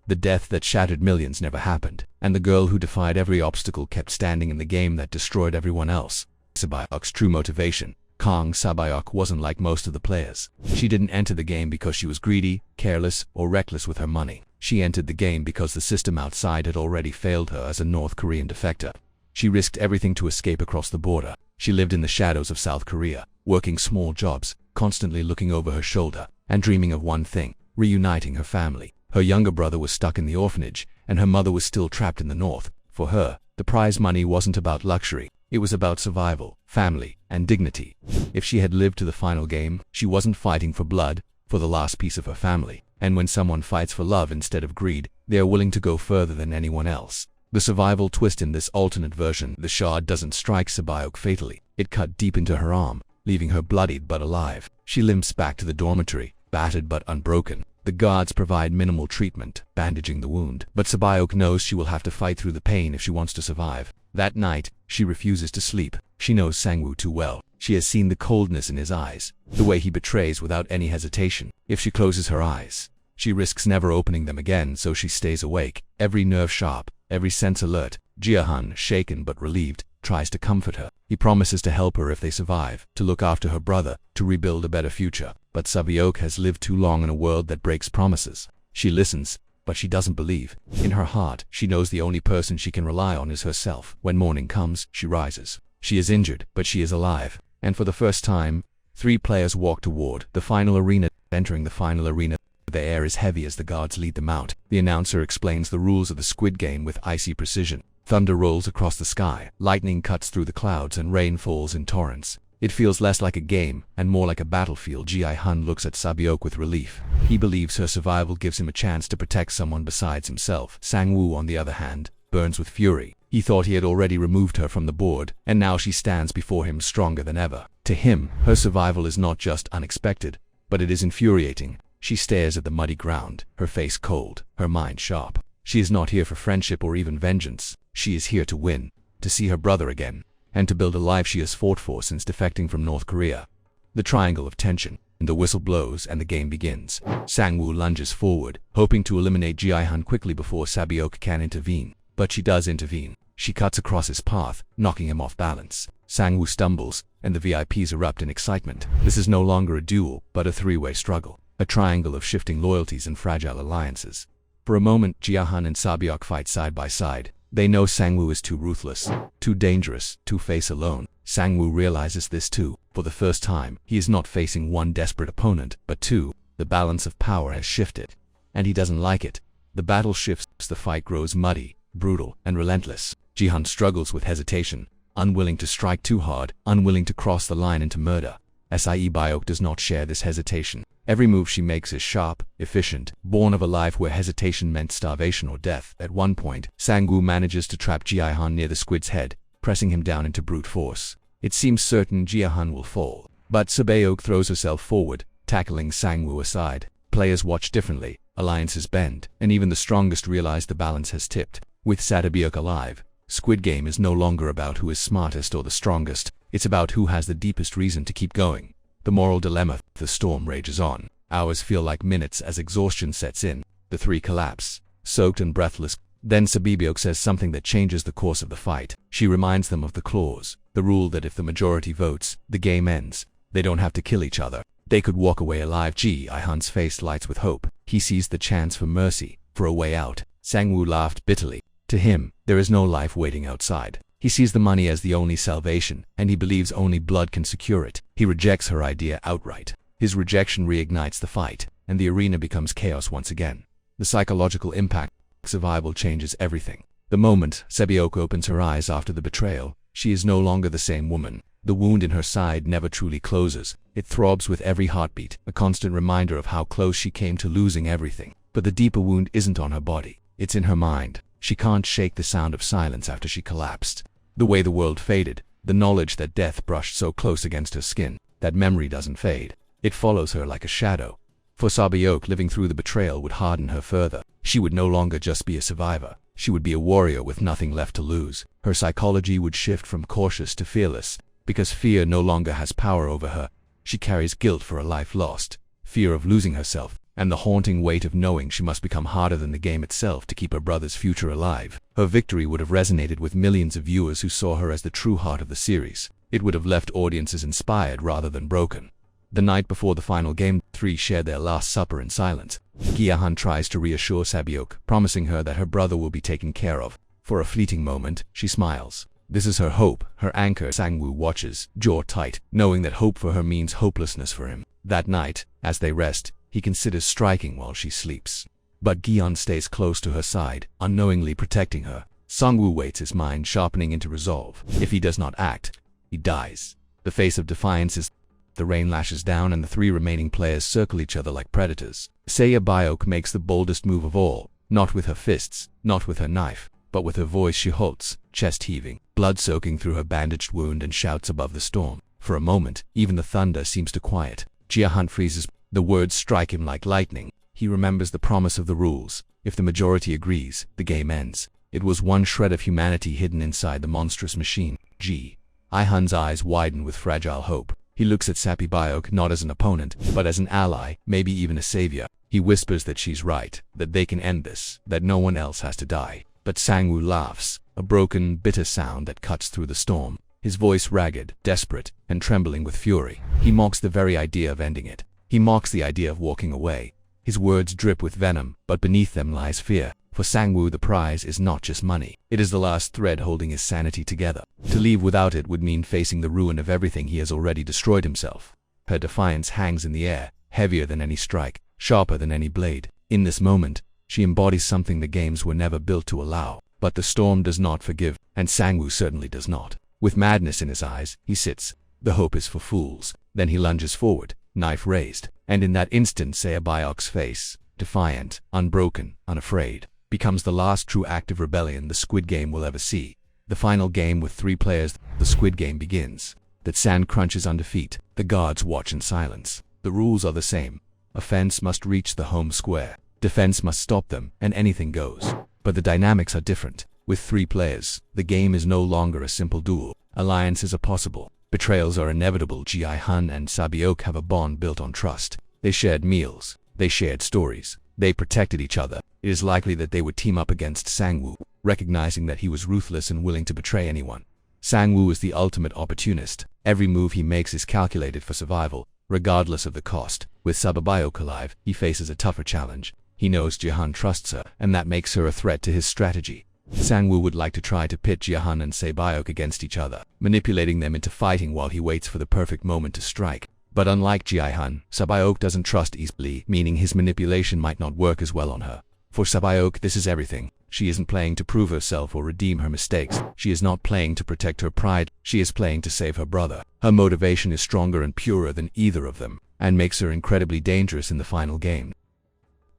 The death that shattered millions never happened, and the girl who defied every obstacle kept standing in the game that destroyed everyone else. Sae-Byeok's true motivation. Sae-Byeok wasn't like most of the players. She didn't enter the game because she was greedy, careless, or reckless with her money. She entered the game because the system outside had already failed her as a North Korean defector. She risked everything to escape across the border. She lived in the shadows of South Korea, working small jobs, constantly looking over her shoulder, and dreaming of one thing: reuniting her family. Her younger brother was stuck in the orphanage, and her mother was still trapped in the North. For her, the prize money wasn't about luxury. It was about survival, family, and dignity. If she had lived to the final game, she wasn't fighting for blood, for the last piece of her family. And when someone fights for love instead of greed, they are willing to go further than anyone else. The survival twist in this alternate version: the shard doesn't strike Sae-Byeok fatally. It cut deep into her arm, leaving her bloodied but alive. She limps back to the dormitory, battered but unbroken. The guards provide minimal treatment, bandaging the wound, but Sae-Byeok knows she will have to fight through the pain if she wants to survive. That night, she refuses to sleep. She knows Sang-woo too well. She has seen the coldness in his eyes, the way he betrays without any hesitation. If she closes her eyes, she risks never opening them again, so she stays awake, every nerve sharp, every sense alert. Gi-Hun, shaken but relieved, tries to comfort her. He promises to help her if they survive, to look after her brother, to rebuild a better future. But Sae-Byeok has lived too long in a world that breaks promises. She listens, but she doesn't believe. In her heart, she knows the only person she can rely on is herself. When morning comes, she rises. She is injured, but she is alive. And for the first time, 3 players walk toward the final arena. Entering the final arena, the air is heavy as the guards lead them out. The announcer explains the rules of the Squid Game with icy precision. Thunder rolls across the sky, lightning cuts through the clouds, and rain falls in torrents. It feels less like a game and more like a battlefield. Gi-Hun looks at Sae-Byeok with relief. He believes her survival gives him a chance to protect someone besides himself. Sang-woo, on the other hand, burns with fury. He thought he had already removed her from the board, and now she stands before him stronger than ever. To him, her survival is not just unexpected, but it is infuriating. She stares at the muddy ground, her face cold, her mind sharp. She is not here for friendship or even vengeance. She is here to win, to see her brother again, and to build a life she has fought for since defecting from North Korea. The triangle of tension, and the whistle blows and the game begins. Sang-woo lunges forward, hoping to eliminate Gi-Hun quickly before Sae-Byeok can intervene. But she does intervene. She cuts across his path, knocking him off balance. Sang-woo stumbles, and the VIPs erupt in excitement. This is no longer a duel, but a 3-way struggle. A triangle of shifting loyalties and fragile alliances. For a moment, Gi-Hun and Sae-Byeok fight side by side. They know Sang-woo is too ruthless, too dangerous, to face alone. Sang-woo realizes this too. For the first time, he is not facing one desperate opponent, but 2. The balance of power has shifted, and he doesn't like it. The battle shifts, the fight grows muddy, brutal, and relentless. Gi-Hun struggles with hesitation, unwilling to strike too hard, unwilling to cross the line into murder. Sae-Byeok does not share this hesitation. Every move she makes is sharp, efficient, born of a life where hesitation meant starvation or death. At one point, Sang-woo manages to trap Gi-Hun near the squid's head, pressing him down into brute force. It seems certain Gi-Hun will fall, but Sae-Byeok throws herself forward, tackling Sang-woo aside. Players watch differently, alliances bend, and even the strongest realize the balance has tipped. With Sae-Byeok alive, Squid Game is no longer about who is smartest or the strongest. It's about who has the deepest reason to keep going. The moral dilemma. The storm rages on. Hours feel like minutes as exhaustion sets in. The 3 collapse, soaked and breathless. Then Sae-Byeok says something that changes the course of the fight. She reminds them of the clause, the rule that if the majority votes, the game ends. They don't have to kill each other. They could walk away alive. Gi-Hun's face lights with hope. He sees the chance for mercy, for a way out. Sang-woo laughed bitterly. To him, there is no life waiting outside. He sees the money as the only salvation, and he believes only blood can secure it. He rejects her idea outright. His rejection reignites the fight, and the arena becomes chaos once again. The psychological impact. Survival changes everything. The moment Sae-Byeok opens her eyes after the betrayal, she is no longer the same woman. The wound in her side never truly closes. It throbs with every heartbeat, a constant reminder of how close she came to losing everything. But the deeper wound isn't on her body. It's in her mind. She can't shake the sound of silence after she collapsed. The way the world faded, the knowledge that death brushed so close against her skin, that memory doesn't fade. It follows her like a shadow. For Sae-Byeok, living through the betrayal would harden her further. She would no longer just be a survivor. She would be a warrior with nothing left to lose. Her psychology would shift from cautious to fearless, because fear no longer has power over her. She carries guilt for a life lost, fear of losing herself, and the haunting weight of knowing she must become harder than the game itself to keep her brother's future alive. Her victory would have resonated with millions of viewers who saw her as the true heart of the series. It would have left audiences inspired rather than broken. The night before the final game, the three shared their last supper in silence. Gi-Hun tries to reassure Sae-Byeok, promising her that her brother will be taken care of. For a fleeting moment, she smiles. This is her hope, her anchor. Sang-woo watches, jaw tight, knowing that hope for her means hopelessness for him. That night, as they rest, he considers striking while she sleeps. But Gi-Hun stays close to her side, unknowingly protecting her. Sang-woo waits, his mind sharpening into resolve. If he does not act, he dies. The face of defiance is. The rain lashes down and the three remaining players circle each other like predators. Sae-Byeok makes the boldest move of all, not with her fists, not with her knife, but with her voice. She halts, chest heaving, blood soaking through her bandaged wound, and shouts above the storm. For a moment, even the thunder seems to quiet. Gi-Hun freezes. The words strike him like lightning. He remembers the promise of the rules. If the majority agrees, the game ends. It was one shred of humanity hidden inside the monstrous machine. Gi-Hun's eyes widen with fragile hope. He looks at Sae-Byeok not as an opponent, but as an ally, maybe even a savior. He whispers that she's right, that they can end this, that no one else has to die. But Sang-woo laughs, a broken, bitter sound that cuts through the storm. His voice ragged, desperate, and trembling with fury. He mocks the very idea of ending it. He mocks the idea of walking away. His words drip with venom, but beneath them lies fear. For Sang-woo, the prize is not just money. It is the last thread holding his sanity together. To leave without it would mean facing the ruin of everything he has already destroyed himself. Her defiance hangs in the air, heavier than any strike, sharper than any blade. In this moment, she embodies something the games were never built to allow. But the storm does not forgive, and Sang-woo certainly does not. With madness in his eyes, he sits. The hope is for fools. Then he lunges forward, knife raised, and in that instant Sae-Byeok's face, defiant, unbroken, unafraid, becomes the last true act of rebellion the Squid Game will ever see. The final game with 3 players, the Squid Game begins. The sand crunches under feet. The guards watch in silence. The rules are the same. Offense must reach the home square. Defense must stop them, and anything goes. But the dynamics are different. With 3 players, the game is no longer a simple duel. Alliances are possible. Betrayals are inevitable. Gi-Hun and Sae-Byeok have a bond built on trust. They shared meals. They shared stories. They protected each other. It is likely that they would team up against Sang-woo, recognizing that he was ruthless and willing to betray anyone. Sang-woo is the ultimate opportunist. Every move he makes is calculated for survival, regardless of the cost. With Sae-Byeok alive, he faces a tougher challenge. He knows Gi-Hun trusts her, and that makes her a threat to his strategy. Sang-woo would like to try to pit Gi-Hun and Sae-Byeok against each other, manipulating them into fighting while he waits for the perfect moment to strike. But unlike Gi-Hun, Sae-Byeok doesn't trust easily, meaning his manipulation might not work as well on her. For Sae-Byeok, this is everything. She isn't playing to prove herself or redeem her mistakes. She is not playing to protect her pride. She is playing to save her brother. Her motivation is stronger and purer than either of them, and makes her incredibly dangerous in the final game.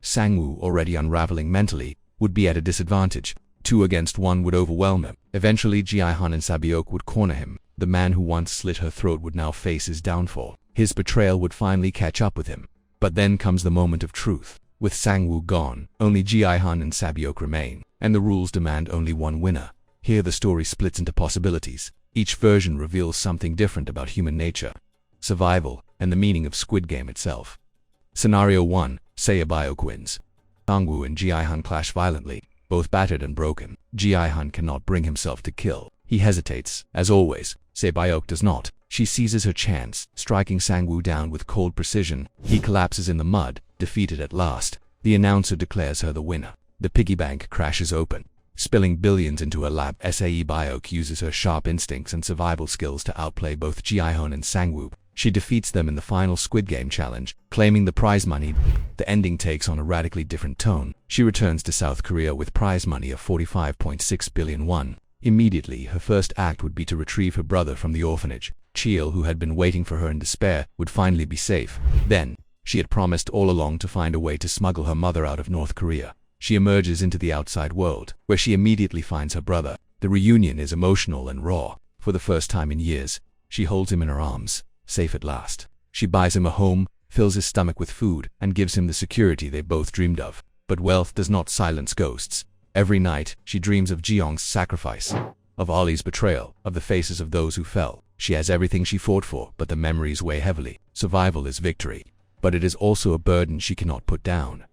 Sang-woo, already unraveling mentally, would be at a disadvantage. 2 against 1 would overwhelm him. Eventually, Gi-Hun and Sae-Byeok would corner him. The man who once slit her throat would now face his downfall. His betrayal would finally catch up with him. But then comes the moment of truth. With Sang-woo gone, only Gi-Hun and Sae-Byeok remain, and the rules demand only one winner. Here the story splits into possibilities. Each version reveals something different about human nature, survival, and the meaning of Squid Game itself. Scenario 1. Sae-Byeok wins. Sang-woo and Gi-Hun clash violently, both battered and broken. Gi-Hun cannot bring himself to kill. He hesitates, as always. Sae-Byeok does not. She seizes her chance, striking Sang-woo down with cold precision. He collapses in the mud, defeated at last. The announcer declares her the winner. The piggy bank crashes open, spilling billions into her lap. Sae-Byeok uses her sharp instincts and survival skills to outplay both Gi-Hun and Sang-woo. She defeats them in the final Squid Game challenge, claiming the prize money. The ending takes on a radically different tone. She returns to South Korea with prize money of 45.6 billion won. Immediately, her first act would be to retrieve her brother from the orphanage. Cheol, who had been waiting for her in despair, would finally be safe. Then, she had promised all along to find a way to smuggle her mother out of North Korea. She emerges into the outside world, where she immediately finds her brother. The reunion is emotional and raw. For the first time in years, she holds him in her arms, safe at last. She buys him a home, fills his stomach with food, and gives him the security they both dreamed of. But wealth does not silence ghosts. Every night, she dreams of Ji-Young's sacrifice, of Ali's betrayal, of the faces of those who fell. She has everything she fought for, but the memories weigh heavily. Survival is victory. but it is also a burden she cannot put down.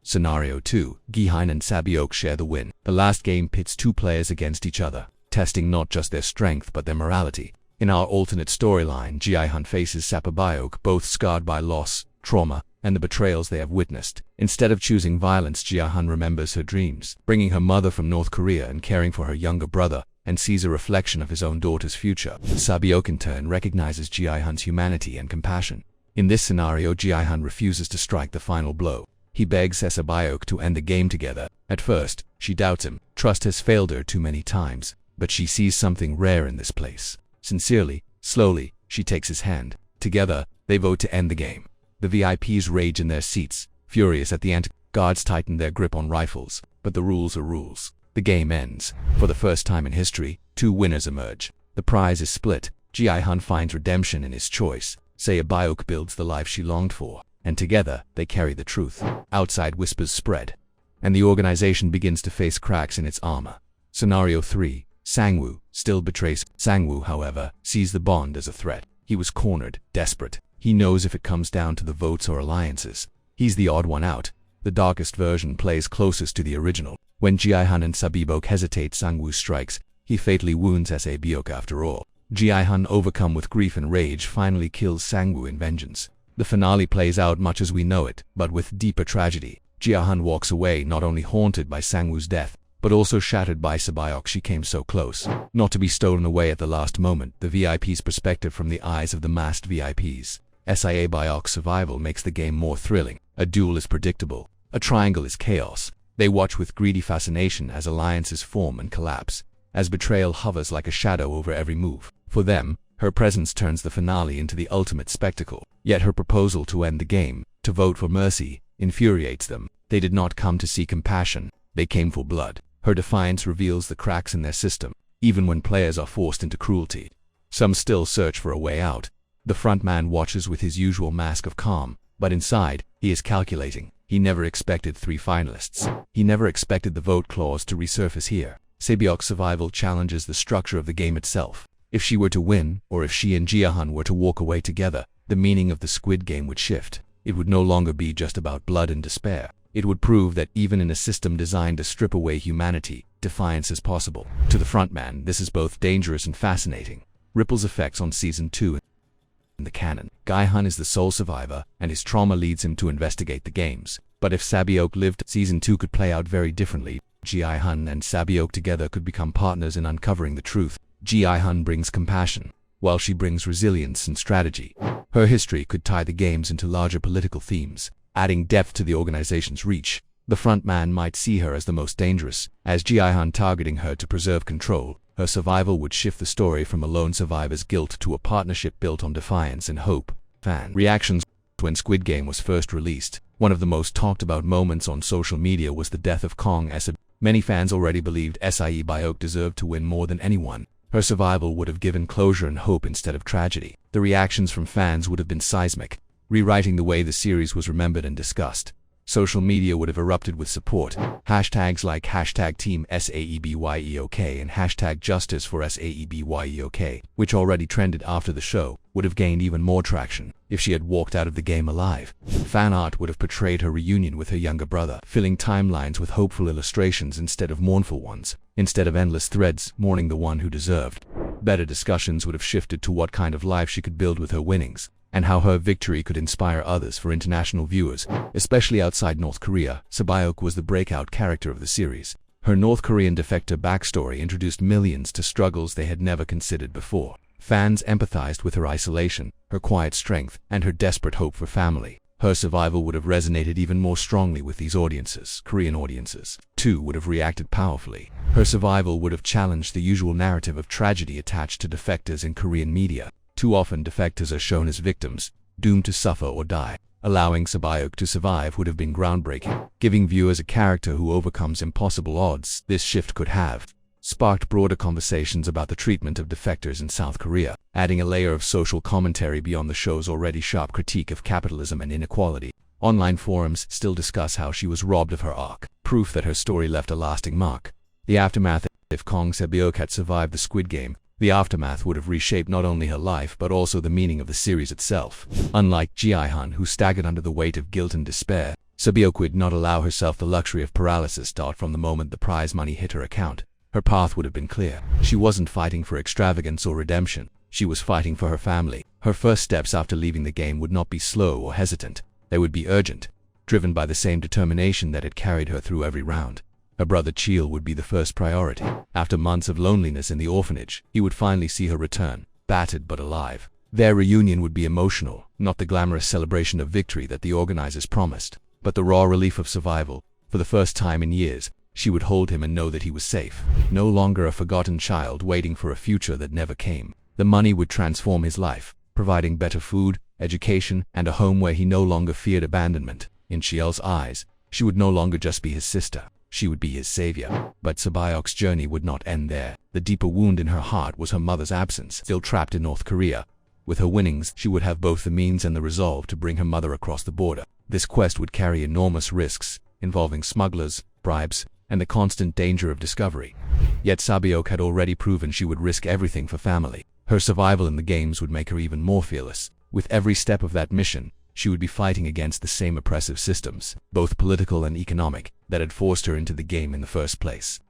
Scenario 2. Gi-Hun and Sae-Byeok share the win. The last game pits two players against each other, testing not just their strength but their morality. In our alternate storyline, Gi-Hun faces Sae-Byeok, both scarred by loss, trauma, and the betrayals they have witnessed. Instead of choosing violence, Gi-Hun remembers her dreams, bringing her mother from North Korea and caring for her younger brother, and sees a reflection of his own daughter's future. Sae-Byeok in turn recognizes Gi-Hun's humanity and compassion. In this scenario, Gi-Hun refuses to strike the final blow. He begs Sae-Byeok to end the game together. At first, she doubts him. Trust has failed her too many times, but she sees something rare in this place. Sincerely, slowly, she takes his hand. Together, they vote to end the game. The VIPs rage in their seats, furious at the end. Guards tighten their grip on rifles, but the rules are rules. The game ends. For the first time in history, two winners emerge. The prize is split. Gi-Hun finds redemption in his choice. Sae-Byeok builds the life she longed for, and together they carry the truth. Outside whispers spread, and the organization begins to face cracks in its armor. Scenario 3. Sang-woo still betrays. Sang-woo, however, sees the bond as a threat. He was cornered, desperate. He knows if it comes down to the votes or alliances, he's the odd one out. The darkest version plays closest to the original. When Gi-Hun and Sae-Byeok hesitate, Sang-woo strikes. He fatally wounds Sae-Byeok after all. Gi-Hun, overcome with grief and rage, finally kills Sang-woo in vengeance. The finale plays out much as we know it, but with deeper tragedy. Gi-Hun walks away not only haunted by Sang-woo's death, but also shattered by Sae-Byeok. She came so close, not to be stolen away at the last moment. The VIP's perspective from the eyes of the masked VIPs. Sae-Byeok's survival makes the game more thrilling. A duel is predictable. A triangle is chaos. They watch with greedy fascination as alliances form and collapse, as betrayal hovers like a shadow over every move. For them, her presence turns the finale into the ultimate spectacle. Yet her proposal to end the game, to vote for mercy, infuriates them. They did not come to see compassion. They came for blood. Her defiance reveals the cracks in their system, even when players are forced into cruelty. Some still search for a way out. The frontman watches with his usual mask of calm, but inside, he is calculating. He never expected 3 finalists. He never expected the vote clause to resurface here. Sae-Byeok's survival challenges the structure of the game itself. If she were to win, or if she and Gi-Hun were to walk away together, the meaning of the Squid Game would shift. It would no longer be just about blood and despair. It would prove that even in a system designed to strip away humanity, defiance is possible. To the frontman, this is both dangerous and fascinating. Ripples effects on Season 2 in the canon. Gi-Hun is the sole survivor, and his trauma leads him to investigate the games. But if Sae-Byeok lived, Season 2 could play out very differently. Gi-Hun and Sae-Byeok together could become partners in uncovering the truth. Gi-Hun brings compassion, while she brings resilience and strategy. Her history could tie the games into larger political themes, adding depth to the organization's reach. The frontman might see her as the most dangerous, as Gi-Hun targeting her to preserve control. Her survival would shift the story from a lone survivor's guilt to a partnership built on defiance and hope. Fan reactions. When Squid Game was first released, one of the most talked about moments on social media was the death of Kang Sae-Byeok. Many fans already believed Sae-Byeok deserved to win more than anyone. Her survival would have given closure and hope instead of tragedy. The reactions from fans would have been seismic, rewriting the way the series was remembered and discussed. Social media would have erupted with support. Hashtags like #Team Sae-Byeok and #Justice for Sae-Byeok, which already trended after the show, would have gained even more traction. If she had walked out of the game alive, fan art would have portrayed her reunion with her younger brother, filling timelines with hopeful illustrations instead of mournful ones. Instead of endless threads mourning the one who deserved, better discussions would have shifted to what kind of life she could build with her winnings, and how her victory could inspire others. For international viewers, especially outside North Korea, Sae-Byeok was the breakout character of the series. Her North Korean defector backstory introduced millions to struggles they had never considered before. Fans empathized with her isolation, her quiet strength, and her desperate hope for family. Her survival would have resonated even more strongly with these audiences. Korean audiences, too, would have reacted powerfully. Her survival would have challenged the usual narrative of tragedy attached to defectors in Korean media. Too often defectors are shown as victims, doomed to suffer or die. Allowing Sae-Byeok to survive would have been groundbreaking, giving viewers a character who overcomes impossible odds. This shift could have sparked broader conversations about the treatment of defectors in South Korea, adding a layer of social commentary beyond the show's already sharp critique of capitalism and inequality. Online forums still discuss how she was robbed of her arc, proof that her story left a lasting mark. The aftermath. If Kang Sae-Byeok had survived the Squid Game, The aftermath would have reshaped not only her life but also the meaning of the series itself. Unlike Gi-Hun, who staggered under the weight of guilt and despair, Sae-Byeok would not allow herself the luxury of paralysis start from the moment the prize money hit her account. Her path would have been clear. She wasn't fighting for extravagance or redemption. She was fighting for her family. Her first steps after leaving the game would not be slow or hesitant. They would be urgent, driven by the same determination that had carried her through every round. Her brother Chil would be the first priority. After months of loneliness in the orphanage, he would finally see her return, battered but alive. Their reunion would be emotional, not the glamorous celebration of victory that the organizers promised, but the raw relief of survival. For the first time in years, she would hold him and know that he was safe. No longer a forgotten child waiting for a future that never came. The money would transform his life, providing better food, education, and a home where he no longer feared abandonment. In Chil's eyes, she would no longer just be his sister. She would be his savior. But Sae-Byeok's journey would not end there. The deeper wound in her heart was her mother's absence. Still trapped in North Korea, with her winnings, she would have both the means and the resolve to bring her mother across the border. This quest would carry enormous risks, involving smugglers, bribes, and the constant danger of discovery. Yet Sae-Byeok had already proven she would risk everything for family. Her survival in the games would make her even more fearless. With every step of that mission, she would be fighting against the same oppressive systems, both political and economic, that had forced her into the game in the first place.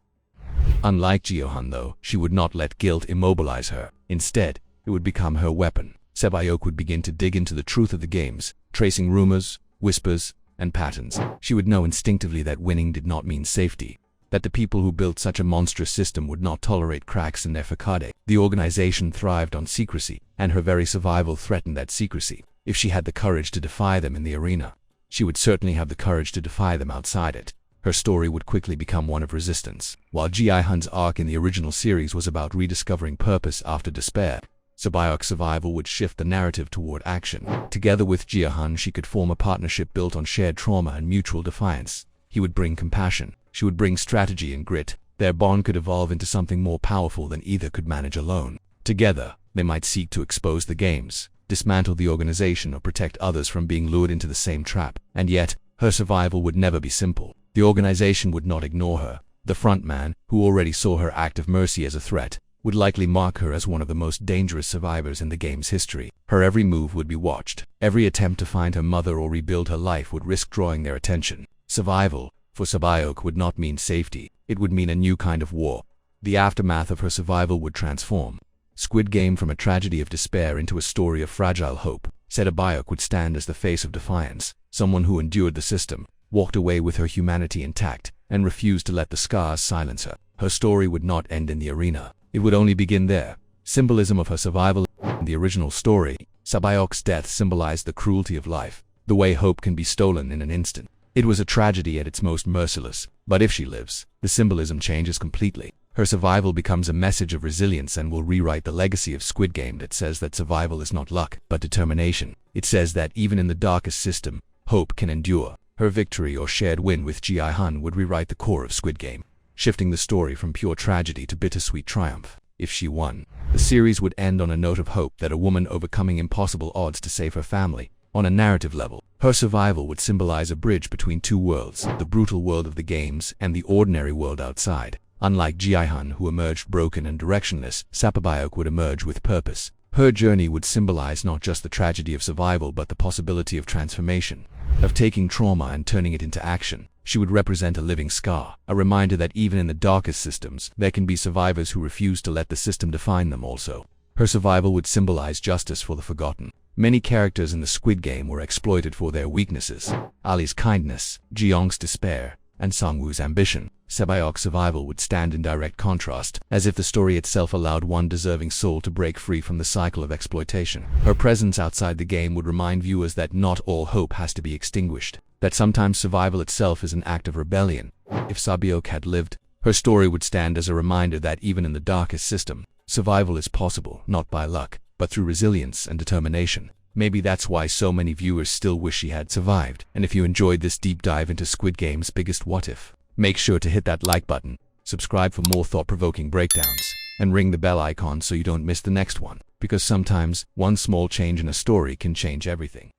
Unlike Gi-Hun, though, she would not let guilt immobilize her. Instead, it would become her weapon. Sae-Byeok would begin to dig into the truth of the games, tracing rumors, whispers, and patterns. She would know instinctively that winning did not mean safety, that the people who built such a monstrous system would not tolerate cracks in their facade. The organization thrived on secrecy, and her very survival threatened that secrecy. If she had the courage to defy them in the arena, she would certainly have the courage to defy them outside it. Her story would quickly become one of resistance. While Gi-Hun's arc in the original series was about rediscovering purpose after despair, Sae-Byeok's survival would shift the narrative toward action. Together with Gi-Hun, she could form a partnership built on shared trauma and mutual defiance. He would bring compassion. She would bring strategy and grit. Their bond could evolve into something more powerful than either could manage alone. Together, they might seek to expose the games, dismantle the organization, or protect others from being lured into the same trap. And yet, her survival would never be simple. The organization would not ignore her. The frontman, who already saw her act of mercy as a threat, would likely mark her as one of the most dangerous survivors in the game's history. Her every move would be watched. Every attempt to find her mother or rebuild her life would risk drawing their attention. Survival, for Sae-Byeok, would not mean safety. It would mean a new kind of war. The aftermath of her survival would transform Squid Game from a tragedy of despair into a story of fragile hope. Sae-Byeok would stand as the face of defiance, someone who endured the system, walked away with her humanity intact, and refused to let the scars silence her. Her story would not end in the arena. It would only begin there. Symbolism of her survival. In the original story, Sae-Byeok's death symbolized the cruelty of life, the way hope can be stolen in an instant. It was a tragedy at its most merciless, but if she lives, the symbolism changes completely. Her survival becomes a message of resilience and will rewrite the legacy of Squid Game that says that survival is not luck, but determination. It says that even in the darkest system, hope can endure. Her victory or shared win with Gi-Hun would rewrite the core of Squid Game, shifting the story from pure tragedy to bittersweet triumph. If she won, the series would end on a note of hope, that a woman overcoming impossible odds to save her family. On a narrative level, her survival would symbolize a bridge between two worlds, the brutal world of the games and the ordinary world outside. Unlike Gi-Hun, who emerged broken and directionless, Sae-Byeok would emerge with purpose. Her journey would symbolize not just the tragedy of survival but the possibility of transformation, of taking trauma and turning it into action. She would represent a living scar, a reminder that even in the darkest systems, there can be survivors who refuse to let the system define them also. Her survival would symbolize justice for the forgotten. Many characters in the Squid Game were exploited for their weaknesses. Ali's kindness, Ji-Young's despair, and Sang-woo's ambition. Sae-Byeok's survival would stand in direct contrast, as if the story itself allowed one deserving soul to break free from the cycle of exploitation. Her presence outside the game would remind viewers that not all hope has to be extinguished, that sometimes survival itself is an act of rebellion. If Sae-Byeok had lived, her story would stand as a reminder that even in the darkest system, survival is possible, not by luck, but through resilience and determination. Maybe that's why so many viewers still wish she had survived. And if you enjoyed this deep dive into Squid Game's biggest what if, make sure to hit that like button, subscribe for more thought-provoking breakdowns, and ring the bell icon so you don't miss the next one. Because sometimes, one small change in a story can change everything.